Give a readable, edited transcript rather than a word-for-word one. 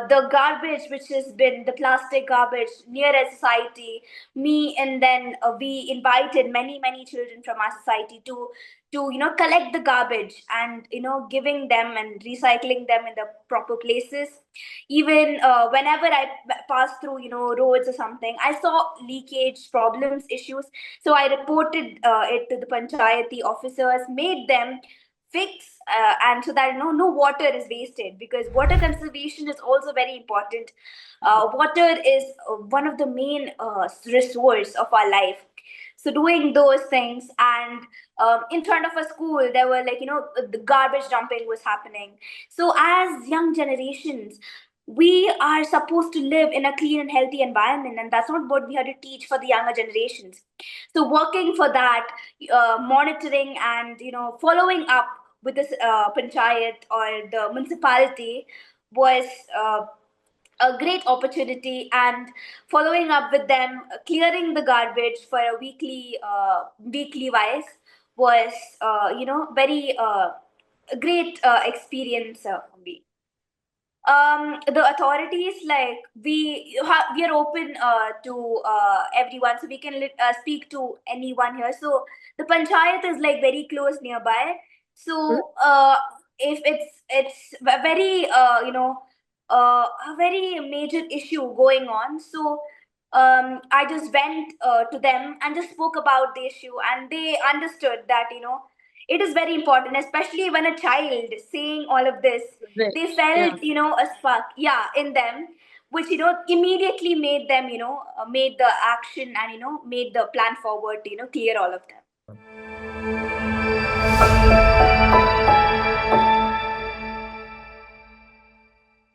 the garbage which has been the plastic garbage near a society. Me and then we invited many children from our society to collect the garbage and giving them and recycling them in the proper places. Even whenever I pass through roads or something, I saw leakage problems, issues. So I reported it to the panchayati officers, made them fix, and so that no water is wasted, because water conservation is also very important. Water is one of the main resource of our life. So doing those things, and in front of a school there were the garbage dumping was happening. So as young generations, we are supposed to live in a clean and healthy environment, and that's not what we have to teach for the younger generations. So working for that, monitoring and following up with this panchayat or the municipality was a great opportunity, and following up with them, clearing the garbage for a weekly wise was very great experience for me. The authorities, like we are open to everyone, so we can speak to anyone here. So the panchayat is like very close nearby. So if it's very a very major issue going on, so I just went to them and just spoke about the issue, and they understood that it is very important, especially when a child saying all of this. Right. They Yeah. felt a spark, yeah, in them, which immediately made them made the action, and made the plan forward to clear all of them.